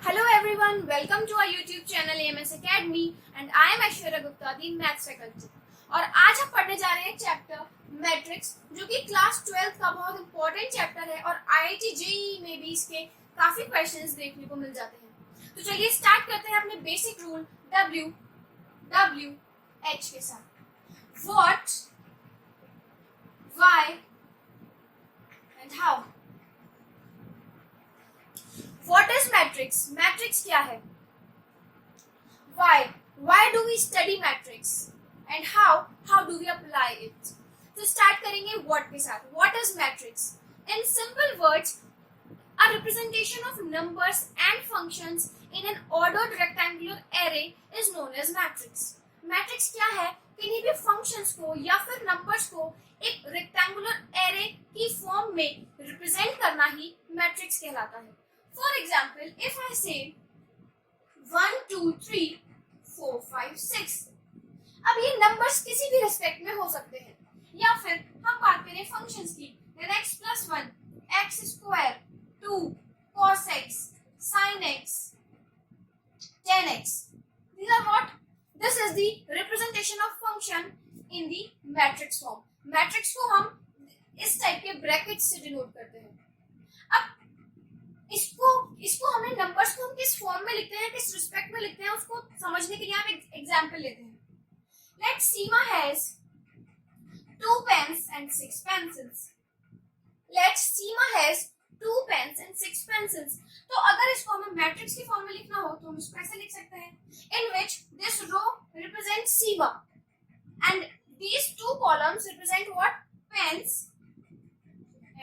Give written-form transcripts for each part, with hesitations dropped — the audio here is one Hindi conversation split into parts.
Hello everyone, welcome to our YouTube channel AMS Academy and I am Aishwarya Gupta, the Maths faculty. और आज हम पढ़ने जा रहे हैं चैप्टर मैट्रिक्स जो कि क्लास 12th का बहुत इंपॉर्टेंट चैप्टर है और IIT JEE में भी इसके काफी क्वेश्चंस देखने को मिल जाते हैं। तो चलिए स्टार्ट करते हैं अपने बेसिक रूल W H के साथ। What, why and how। What is matrix? Matrix क्या है? Why? Why do we study matrix? And how? How do we apply it? तो start करेंगे what के साथ. What is matrix? In simple words, a representation of numbers and functions in an ordered rectangular array is known as matrix. Matrix क्या है? किन्हीं भी functions को या फिर numbers को एक rectangular array की form में represent करना ही matrix कहलाता है. For example, if I say 1, 2, 3, 4, 5, 6, अब ये नंबर्स किसी भी रेस्पेक्ट में हो सकते हैं या फिर हम बात करें फंक्शंस की then x plus 1, x square, 2, cos x, sin x, tan x. These are what? This is the representation of function in the matrix form. Matrix को हम इस टाइप के ब्रैकेट से डिनोट करते हैं. अब इसको हमने नंबर्स को हम किस फॉर्म में लिखते हैं, किस रिस्पेक्ट में लिखते हैं, उसको समझने के लिए आप एक एग्जांपल लेते हैं. Let Seema has 2 pens and 6 pencils. Let Seema has 2 pens and 6 pencils. तो अगर इसको हमें मैट्रिक्स की फॉर्म में लिखना हो तो हम इसको ऐसे लिख सकते हैं. In which this row represents Seema and these 2 columns represent what? Pens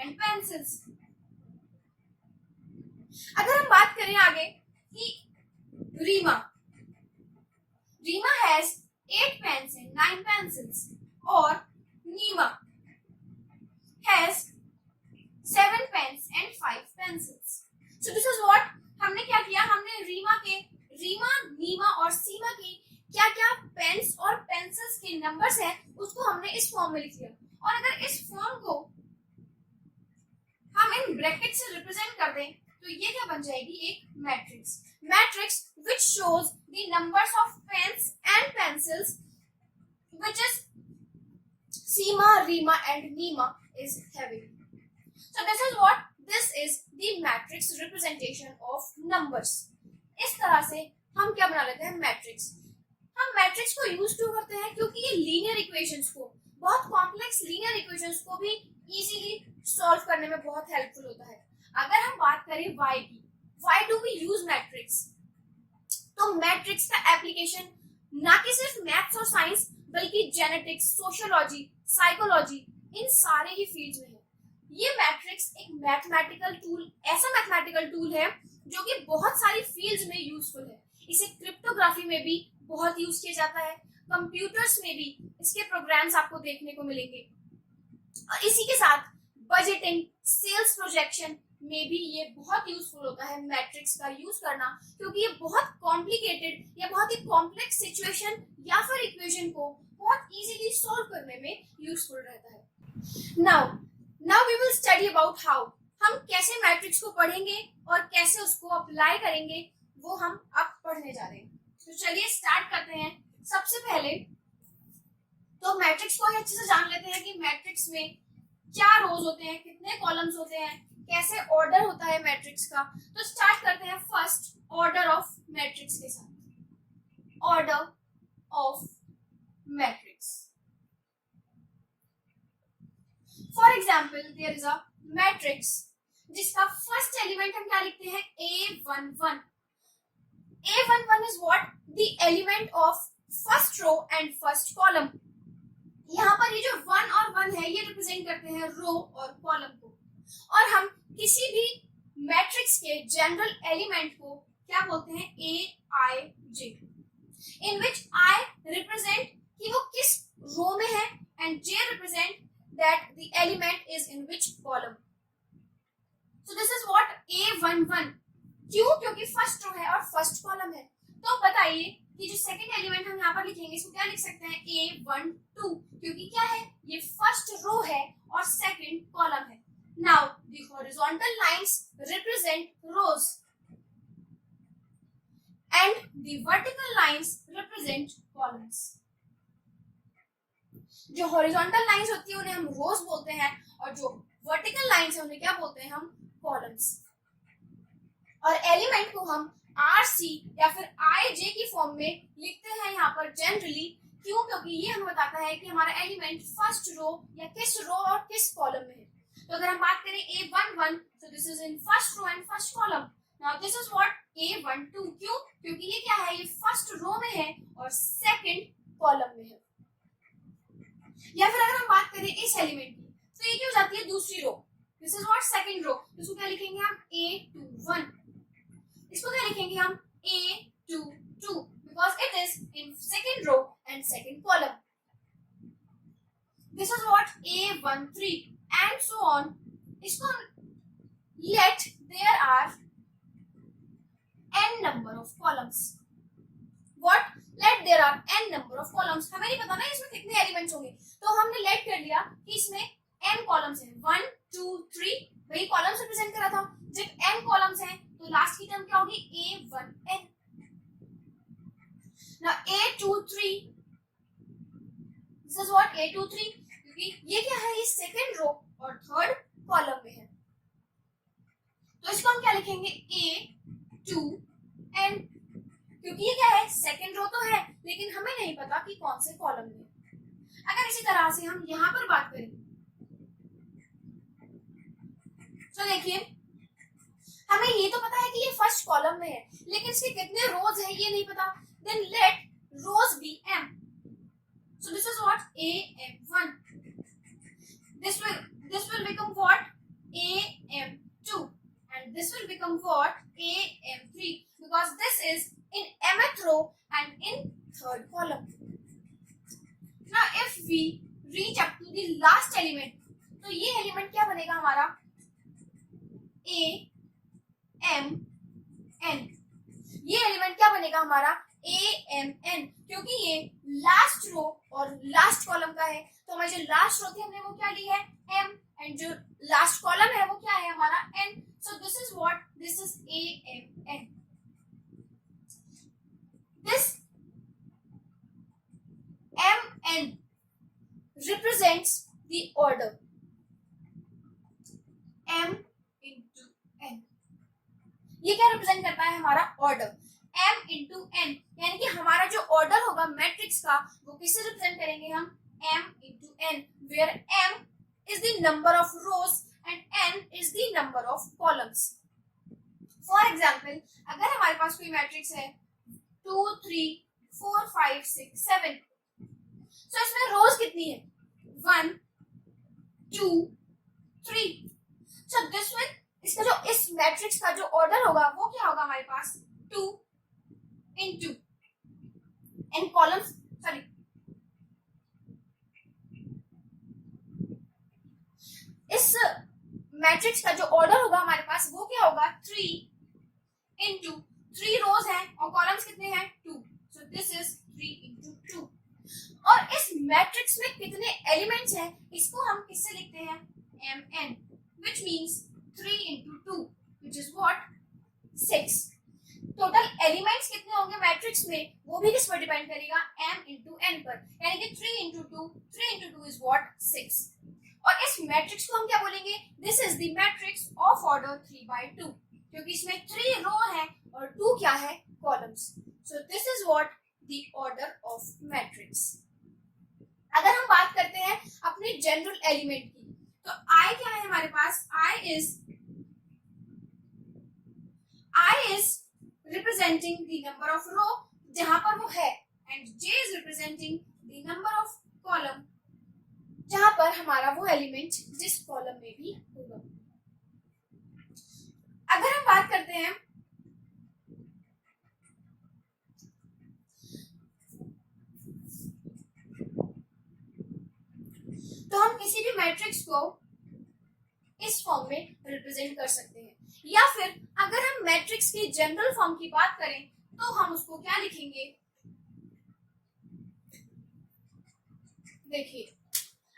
and pencils. अगर हम बात करें आगे कि Reema has 8 pens and 9 pencils और नीमा has 7 pens and 5 pencils. So this is what हमने क्या किया, हमने रीमा, नीमा और सीमा की क्या क्या पेन्स और पेंसिल्स के नंबर्स हैं उसको हमने इस फॉर्म में लिख लिया. और अगर इस फॉर्म को हम इन ब्रैकेट से रिप्रेजेंट कर दें तो ये क्या बन जाएगी, एक matrix which shows the numbers of pens and pencils which is Seema, Reema and Neema is having. So this is the matrix representation of numbers. इस तरह से हम क्या बना लेते हैं, मैट्रिक्स. हम मैट्रिक्स को यूज क्यों करते हैं, क्योंकि ये लीनियर इक्वेशंस को, बहुत कॉम्प्लेक्स लीनियर इक्वेशंस को भी इजीली सॉल्व करने में बहुत हेल्पफुल होता है. अगर हम बात करें why की, why do we use matrix? तो मैट्रिक्स का एप्लीकेशन ना कि सिर्फ मैथ्स और साइंस बल्कि जेनेटिक्स, सोशियोलॉजी, साइकोलॉजी, इन सारे ही फील्ड्स में है. ये मैट्रिक्स एक ऐसा मैथमेटिकल टूल है जो कि बहुत सारी फील्ड्स में यूजफुल है. इसे क्रिप्टोग्राफी में भी बहुत यूज किया जाता है, कंप्यूटर्स में भी इसके प्रोग्राम्स आपको देखने को मिलेंगे. और इसी के साथ बजटिंग, सेल्स प्रोजेक्शन में भी ये बहुत यूजफुल होता है मैट्रिक्स का यूज करना, क्योंकि ये बहुत कॉम्प्लिकेटेड या बहुत ही कॉम्प्लेक्स सिचुएशन या फिर इक्वेशन को बहुत इजीली सॉल्व करने में यूजफुल रहता है. Now we will study about how. हम कैसे मैट्रिक्स को पढ़ेंगे और कैसे उसको अप्लाई करेंगे वो हम अब पढ़ने जा रहे हैं. तो चलिए स्टार्ट करते हैं. सबसे पहले तो मैट्रिक्स को अच्छे से जान लेते हैं कि मैट्रिक्स में क्या रोज होते हैं, कितने कॉलम्स होते हैं, कैसे ऑर्डर होता है मैट्रिक्स का. तो स्टार्ट करते हैं फर्स्ट ऑर्डर ऑफ मैट्रिक्स के साथ. Order of matrix. For example there is a matrix जिसका फर्स्ट एलिमेंट हम क्या लिखते हैं, A11. A11 is what, the element of first row and first column. यहाँ पर ये जो 1 और 1 है ये रिप्रेजेंट करते हैं रो और कॉलम को. और हम किसी भी मैट्रिक्स के जनरल एलिमेंट को क्या बोलते हैं, Aij, in which I represent कि वो किस रो में है and J represent that the element is in which column. So this is what A11. क्यों, क्योंकि फर्स्ट रो है और फर्स्ट कॉलम है. तो बताइए कि जो सेकंड एलिमेंट हम यहाँ पर लिखेंगे इसको क्या लिख सकते हैं, A12, क्योंकि क्या है, ये फर्स्ट रो है और सेकंड कॉलम है. Now the horizontal lines represent rows and the vertical lines represent columns. जो हॉरिजॉन्टल लाइंस होती है उन्हें हम रोज बोलते हैं और जो वर्टिकल लाइंस है उन्हें क्या बोलते हैं हम कॉलम्स. और एलिमेंट को हम आर सी या फिर आई जे की फॉर्म में लिखते हैं यहाँ पर जनरली. क्यों? क्योंकि ये हमें बताता है कि हमारा एलिमेंट फर्स्ट रो या किस रो और किस कॉलम में है. तो अगर हम बात करें A11 तो this is in first row and first column. Now this is what A12. क्यों? क्योंकि ये क्या है, ये फर्स्ट रो में है और सेकंड कॉलम में है. या फिर अगर हम बात करें इस एलिमेंट की तो ये क्या हो जाती है दूसरी row. This is what second row. इसको क्या लिखेंगे हम A21. इसको क्या लिखेंगे हम A22 because it is in second row and second column. This is what A13 and so on. इसको let there are n number of columns. What? Let there are n number of columns. हमें नहीं पता ना इसमें कितने एलिमेंट्स होंगे, तो हमने let कर लिया कि इसमें n कॉलम्स हैं. 1 2 3 वही कॉलम्स रिप्रेजेंट करा था. जब n कॉलम्स हैं तो लास्ट की टर्म क्या होगी A1n. Now A23, this is what A23 क्योंकि ये क्या है, ये सेकंड रो और थर्ड कॉलम में है. तो इसको हम क्या लिखेंगे A2n क्योंकि ये क्या है सेकंड रो तो है लेकिन हमें नहीं पता कि कौन से कॉलम में. अगर इसी तरह से हम यहाँ पर बात करें तो देखिए हमें ये तो पता है कि ये फर्स्ट कॉलम में है लेकिन इसके कितने रोज है ये नहीं पता. Then let rows be m. So this is what AM1. This will become what AM2 and this will become what AM3 because this is in mth row and in third column. Now if we reach up to the last element तो ये एलिमेंट क्या बनेगा हमारा AMN. ये एलिमेंट क्या बनेगा हमारा AMN क्योंकि ये लास्ट रो और लास्ट कॉलम का है. तो हमारी जो लास्ट रो थी हमने वो क्या ली है M एंड जो लास्ट कॉलम है वो क्या है हमारा N. So this is what this is AMN. This MN represents the order M into N. ये क्या रिप्रेजेंट करता है हमारा ऑर्डर M into N. यानी कि हमारा जो ऑर्डर होगा मैट्रिक्स का वो किससे रिप्रेजेंट करेंगे हम M into N where M is the number of rows and N is the number of columns. For example अगर हमारे पास कोई मैट्रिक्स है 2 3 4 5 6 7 तो इसमें रोज कितनी है 1 2 3. So this will इसका जो इस मैट्रिक्स का जो ऑर्डर होगा वो क्या होगा हमारे पास 2 into n columns sorry इस मैट्रिक्स का जो ऑर्डर होगा हमारे पास वो क्या होगा 3 into 3 रोज हैं और कॉलम्स कितने हैं 2. So this is 3 into 2. और इस मैट्रिक्स में कितने एलिमेंट्स हैं इसको हम किससे लिखते हैं mn which means 3 into 2 which is what 6. Total elements कितने होंगे मैट्रिक्स में वो भी किस पर डिपेंड करेगा m into n पर. यानी कि 3 into 2 is what 6. और इस मैट्रिक्स को हम क्या बोलेंगे this is the matrix of order 3/2 क्योंकि इसमें 3 रो है और 2 क्या है columns. So this is what the order of matrix. अगर हम बात करते हैं अपने जनरल एलिमेंट की तो I क्या है हमारे पास I is representing the number of row जहां पर वो है and J is representing the number of column जहां पर हमारा वो एलिमेंट जिस कॉलम में भी होगा. अगर हम बात करते हैं तो हम किसी भी मैट्रिक्स को इस फॉर्म में रिप्रेजेंट कर सकते हैं या फिर अगर हम मैट्रिक्स की जनरल फॉर्म की बात करें तो हम उसको क्या लिखेंगे देखिए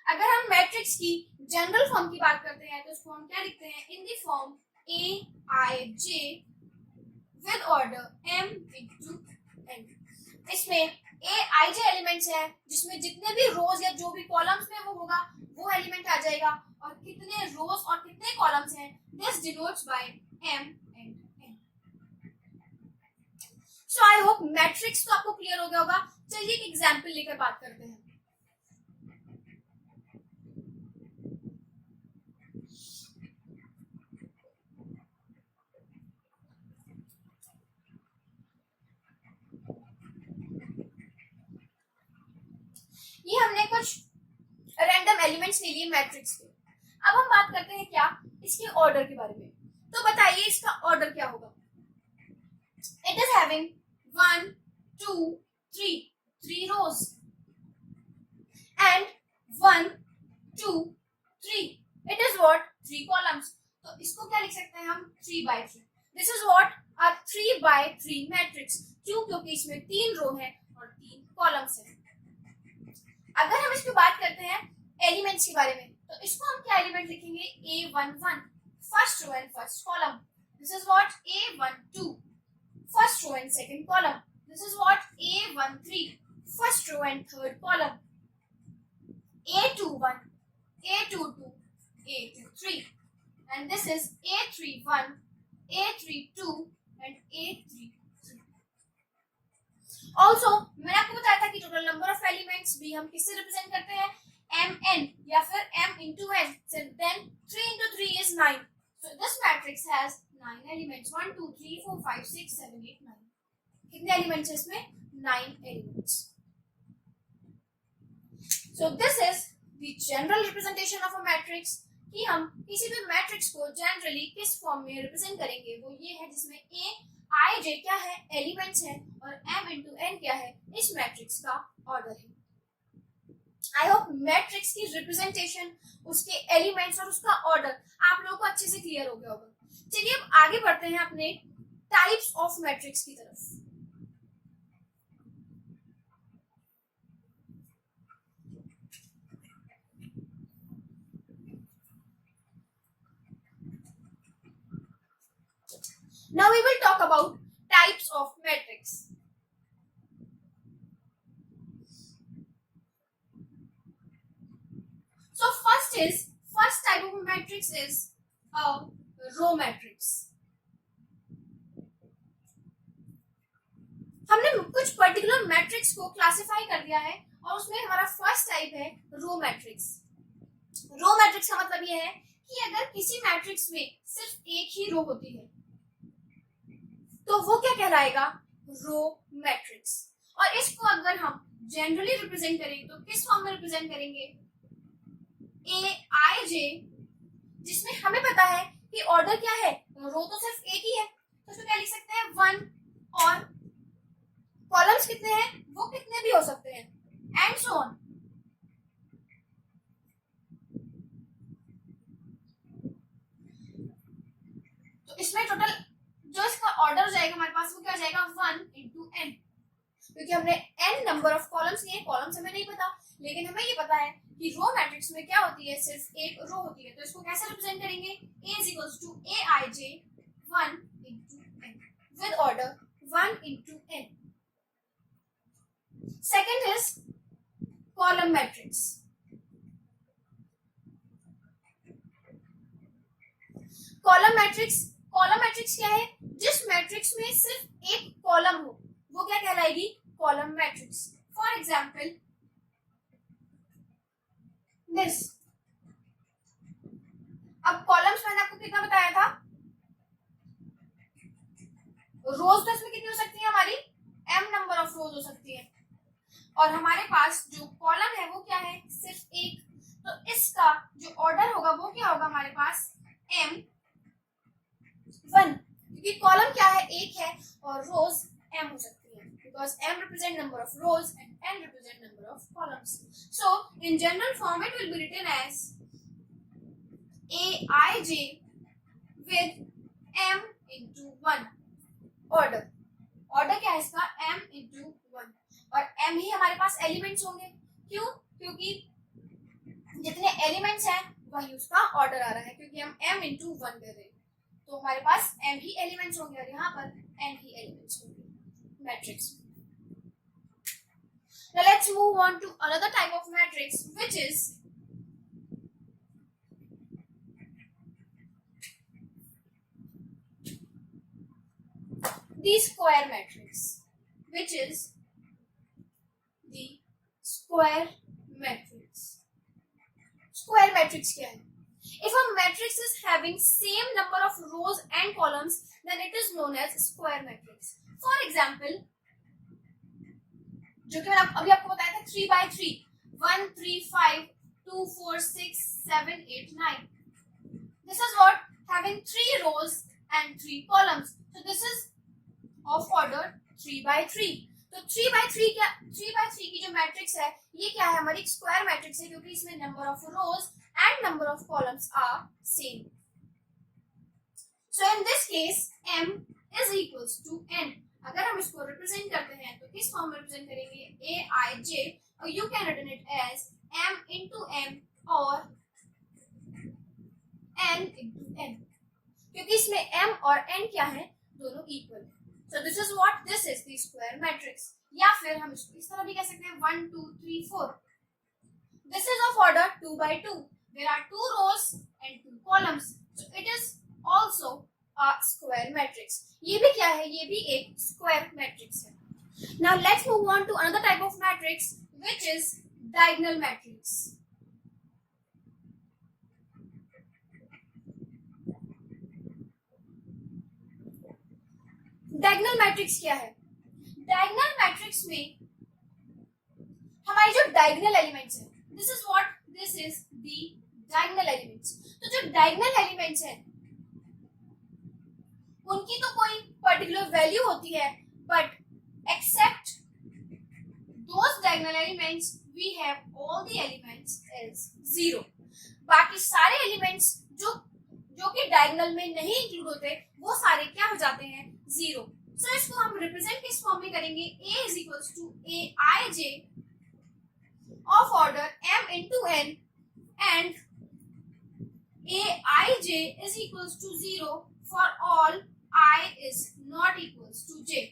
अगर हम मैट्रिक्स की जनरल फॉर्म की बात करते हैं तो उसको हम क्या लिखते हैं in the form AIJ with order m into n। इसमें a i j एलिमेंट्स है, जिसमें जितने भी रोज या जो भी कॉलम्स में वो होगा वो एलिमेंट आ जाएगा, और कितने रोज और कितने कॉलम्स हैं this denotes by m and n। So I hope matrix तो आपको क्लियर हो गया होगा। चलिए एक एग्जांपल लेकर बात करते हैं। ये हमने कुछ रैंडम एलिमेंट्स ले लिए मैट्रिक्स के। अब हम बात करते हैं क्या इसके ऑर्डर के बारे में। तो बताइए इसका ऑर्डर क्या होगा। It is having 1 2 3 rows and 1 2 3। It is what 3 columns. तो इसको क्या लिख सकते हैं हम 3 by 3। This is what a 3 by 3 matrix. क्यों? क्योंकि इसमें 3 रो है और 3 कॉलम्स है। अगर हम इसकी बात करते हैं एलिमेंट्स के बारे में, तो इसको हम क्या एलिमेंट लिखेंगे a11 first row and first column. This is what a12 first row and second column. This is what a13 first row and third column. a21 a22 a23 and this is a31 a32 and a33। Also मैंने आपको बताया था कि टोटल नंबर ऑफ एलिमेंट्स भी हम किससे रिप्रेजेंट करते हैं mn या फिर m into n। So then 3 into 3 is 9। So this matrix has 9 elements। 1 2 3 4 5 6 7 8 9। कितने एलिमेंट्स हैं इसमें? 9 elements. So this is the general representation of a matrix कि हम किसी भी मैट्रिक्स को जनरली किस फॉर्म में रिप्रेजेंट करेंगे। वो ये है जिसमें a i j क्या है एलिमेंट्स है और m into n क्या है इस मैट्रिक्स का ऑर्डर है। आई होप मैट्रिक्स की रिप्रेजेंटेशन, उसके एलिमेंट्स और उसका ऑर्डर आप लोगों को अच्छे से क्लियर हो गया होगा। चलिए अब आगे बढ़ते हैं अपने टाइप्स ऑफ मैट्रिक्स की तरफ। Now we will talk about types of matrix. So first type of matrix is a row matrix। हमने कुछ पर्टिकुलर मैट्रिक्स को क्लासिफाई कर दिया है और उसमें हमारा फर्स्ट टाइप है रो मैट्रिक्स। रो मैट्रिक्स का मतलब यह है कि अगर किसी मैट्रिक्स में सिर्फ एक ही रो होती है तो वो क्या कहलाएगा रो मैट्रिक्स। और इसको अगर हम जनरली रिप्रेजेंट करें तो किस फॉर्म में रिप्रेजेंट करेंगे ए आई जे, जिसमें हमें पता है कि ऑर्डर क्या है, रो तो सिर्फ एक ही है तो उसको क्या लिख सकते हैं 1 और कॉलम्स कितने हैं वो कितने भी हो सकते हैं एंड सो ऑन। तो इसमें टोटल जो इसका ऑर्डर हो जाएगा हमारे पास वो क्या हो जाएगा 1 into n, क्योंकि हमने n नंबर ऑफ कॉलम्स लिए। कॉलम्स हमें नहीं पता लेकिन हमें ये पता है कि रो मैट्रिक्स में क्या होती है सिर्फ एक रो होती है। तो इसको कैसे रिप्रेजेंट करेंगे a is equals to aij 1 into n with order 1 into n। second is column matrix। Column matrix क्या है, जिस मैट्रिक्स में सिर्फ एक कॉलम हो वो क्या कहलाएगी column matrix. For example this. अब कॉलम्स मैंने आपको कितना बताया था, रोज तो इसमें कितनी हो सकती है हमारी m नंबर ऑफ रोज हो सकती है और हमारे पास जो कॉलम है वो क्या है सिर्फ एक। तो इसका जो ऑर्डर होगा वो क्या होगा हमारे पास m 1, क्योंकि कॉलम क्या है एक है और रोज m हो सकती है because m represent number of rows and n represent number of columns। So in general form it will be written as aij with m into 1 order। Order क्या है इसका m into 1 और m ही हमारे पास एलिमेंट्स होंगे। क्यों? क्योंकि जितने एलिमेंट्स हैं वही उसका ऑर्डर आ रहा है क्योंकि हम m into 1 कर रहे हैं। तो हमारे पास m ही एलिमेंट्स होंगे और यहाँ पर n ही एलिमेंट्स होंगे matrix. Now let's move on to another type of matrix, which is the square matrix. Which is the square matrix. Square matrix क्या है? If a matrix is having same number of rows and columns, then it is known as square matrix. For example, जो कि मैंने अभी आपको बताया था 3 by 3, 1 3 5 2 4 6 7 8 9. This is what having 3 rows and 3 columns. So this is of order 3 by 3. तो 3 by 3 क्या 3 by 3 की जो मैट्रिक्स है ये क्या है हमारी स्क्वायर मैट्रिक्स है क्योंकि इसमें number of rows and number of columns are same. So in this case m is equals to n. अगर हम इसको रिप्रेजेंट करते हैं तो किस फॉर्म में रिप्रेजेंट करेंगे a I j और you can written it as m into m और n into n क्योंकि इसमें m और n क्या है दोनों इक्वल है. So this is what this is the square matrix. या फिर हम इसको इस तरह भी कह सकते हैं 1 2 3 4. This is of order 2 by 2. There are 2 rows and 2 columns. So it is also a square matrix. ये भी क्या है? ये भी एक square matrix है. Now let's move on to another type of matrix, which is diagonal matrix. Diagonal matrix क्या है? डायगोनल मैट्रिक्स में हमारे जो डायगोनल एलिमेंट्स हैं, this is what this is the diagonal elements. तो जो डायगोनल एलिमेंट्स हैं उनकी तो कोई पर्टिकुलर वैल्यू होती है, but except those diagonal elements we have all the elements as 0. बाकी सारे एलिमेंट्स जो कि डायगोनल में नहीं इंक्लूड होते वो सारे क्या हो जाते हैं 0. सो इसको हम रिप्रेजेंट किस फॉर्म में करेंगे? a is equals to a I j of order m into n and a I j is equals to 0 for all I is not equals to j.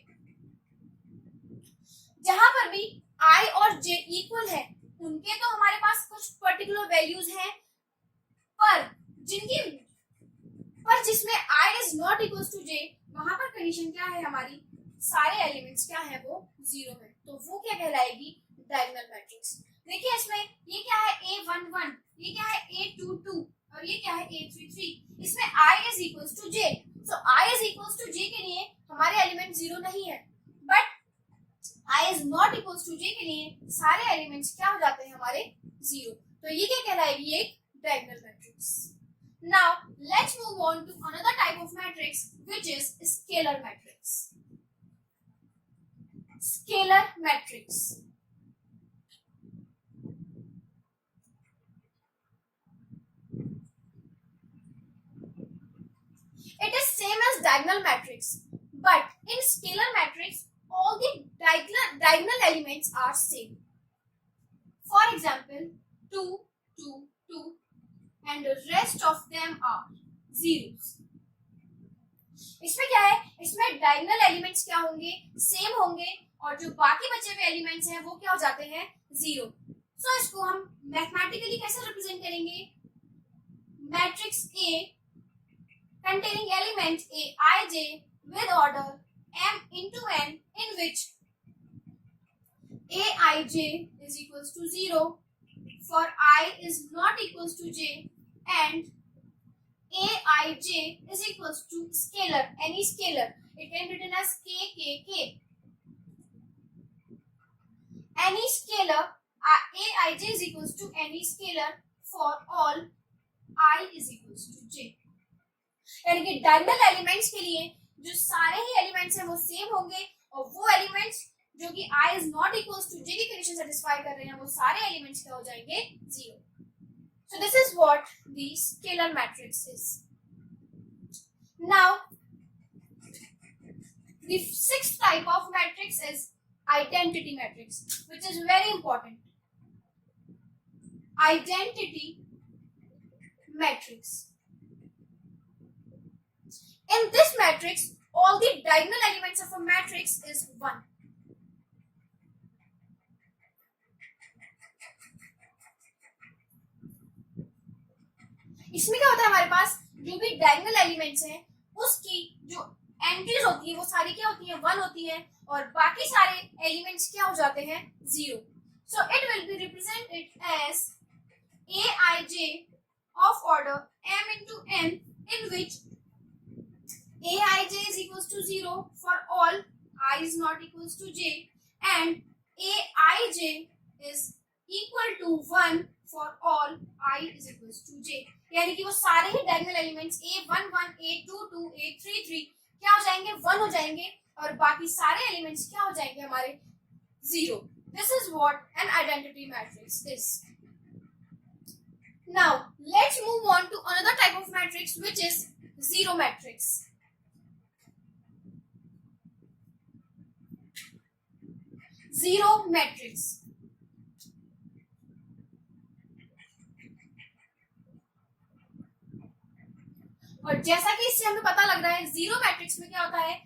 जहां पर भी I और j इक्वल है उनके तो हमारे पास कुछ पर्टिकुलर वैल्यूज हैं, पर जिसमें I is not equals to j वहां पर कंडीशन क्या है हमारी सारे एलिमेंट्स क्या है वो 0 है, तो वो क्या कहलाएगी डायगोनल मैट्रिक्स. देखिए इसमें ये क्या है a11, ये क्या है a22 और ये क्या है a33. इसमें I is equals to j. So I is equals to j के लिए हमारे एलिमेंट 0 नहीं है, but I is not equals to j के लिए सारे एलिमेंट्स क्या हो जाते हैं हमारे 0. तो ये क्या कहलाएगी एक diagonal matrix. Now let's move on to another type of matrix, which is scalar matrix. Scalar matrix. It is same as diagonal matrix, but in scalar matrix all the diagonal elements are same. For example, 2 2 2 and the rest of them are zeros. इसमें क्या है? इसमें डायगोनल एलिमेंट्स क्या होंगे? सेम होंगे और जो बाकी बचे हुए एलिमेंट्स हैं वो क्या हो जाते हैं 0. सो इसको हम मैथमेटिकली कैसे रिप्रेजेंट करेंगे? Matrix A containing element A I j with order m into n in which A I j is equals to 0 for I is not equals to j and a I j is equals to scalar, any scalar. It can be written as k k k. Any scalar a I j is equals to any scalar for all I is equals to j. यानी कि डायगोनल एलिमेंट्स के लिए जो सारे ही एलिमेंट्स हैं वो सेम होंगे और वो एलिमेंट्स जो कि I is not equals to j की कंडीशन सेटिस्फाई कर रहे हैं वो सारे एलिमेंट्स क्या हो जाएंगे 0. So this is what the scalar matrix is. Now, the sixth type of matrix is identity matrix, which is very important. Identity matrix. In this matrix, all the diagonal elements of a matrix is 1. इसमें क्या होता है, हमारे पास जो भी डायगोनल एलिमेंट्स हैं उसकी जो एंट्रीज होती है वो सारी क्या होती है, 1 होती है, और बाकी सारे एलिमेंट्स क्या हो जाते हैं, 0. So it will be represented as aij of order m into n, in which aij is equals to 0 for all I is not equals to j, and aij is equal to 1 for all I is equals to j. यानी कि वो सारे ही diagonal elements a11, a22, a33 क्या हो जाएंगे, 1 हो जाएंगे, और बाकी सारे एलिमेंट्स क्या हो जाएंगे हमारे, 0. This is what an identity matrix is. Now let's move on to another type of matrix, which is zero matrix. Zero matrix. और जैसा कि इससे हमें पता लग रहा है, जीरो मैट्रिक्स में क्या होता है,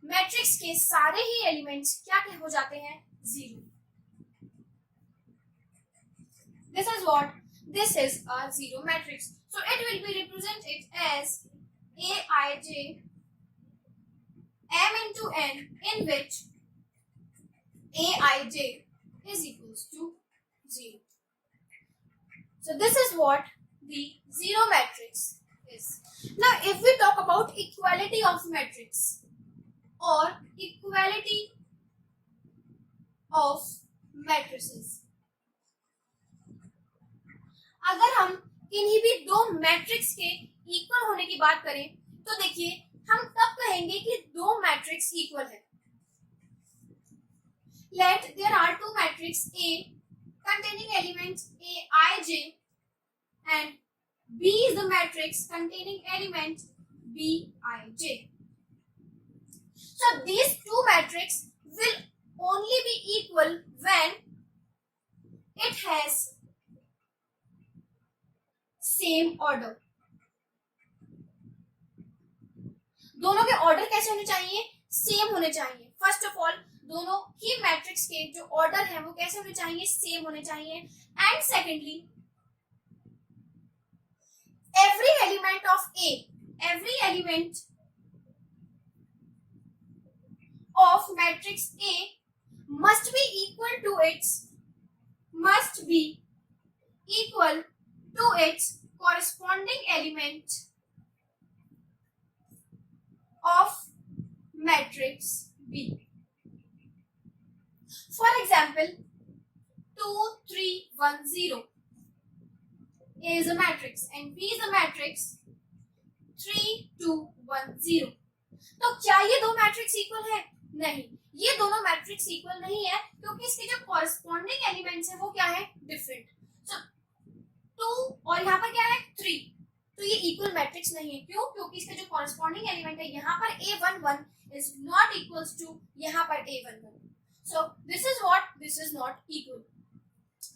मैट्रिक्स के सारे ही एलिमेंट्स क्या क्या हो जाते हैं, 0. This is what this is a zero matrix. So it will be represented as aij m into n, in which aij is equals to 0. So this is what the zero matrix is. Now if we talk about equality of matrix or equality of matrices, अगर हम किन्हीं भी दो मैट्रिक्स के इक्वल होने की बात करें तो देखिए हम तब कहेंगे कि दो मैट्रिक्स इक्वल है. Let there are two matrix A containing elements aij and B is the matrix containing element bij. So these two matrix will only be equal when it has same order. दोनों के ऑर्डर कैसे होने चाहिए, सेम होने चाहिए. फर्स्ट ऑफ ऑल दोनों ही मैट्रिक्स के जो ऑर्डर है वो कैसे होने चाहिए, सेम होने चाहिए. And secondly every element of A, every element of matrix A must be equal to its corresponding element of matrix B. For example, 2, 3, 1, 0 A is a matrix and B is a matrix 3, 2, 1, 0. तो क्या ये दो मैट्रिक्स इक्वल है, नहीं, ये दोनों मैट्रिक्स इक्वल नहीं है क्योंकि इसके जो कॉरेस्पॉन्डिंग एलिमेंट्स है वो क्या है, डिफरेंट. सो 2 और यहाँ पर क्या है, 3, तो ये इक्वल मैट्रिक्स नहीं है. क्यों, क्योंकि इसके जो कॉरेस्पॉन्डिंग एलिमेंट है यहाँ पर a11 is not equals to यहाँ पर a11. So this is what, this is not equal.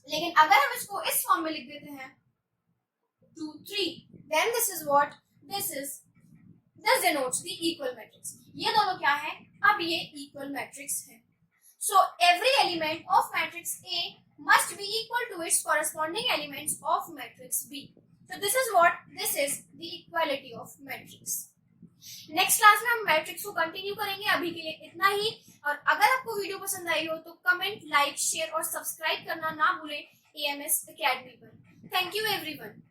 लेकिन अगर हम इसको इस फॉर्म में लिख देते हैं 2, 3, then this is what this is, this denotes the equal matrix. ये दोनों क्या है, अब ये equal matrix है. So every element of matrix A must be equal to its corresponding elements of matrix B. So this is what this is the equality of matrix. Next class में हम मैट्रिक्स को कंटिन्यू करेंगे. अभी के लिए इतना ही. और अगर आपको वीडियो पसंद आई हो तो कमेंट, लाइक, शेयर और सब्सक्राइब करना ना भूलें AMS Academy पर. Thank you everyone.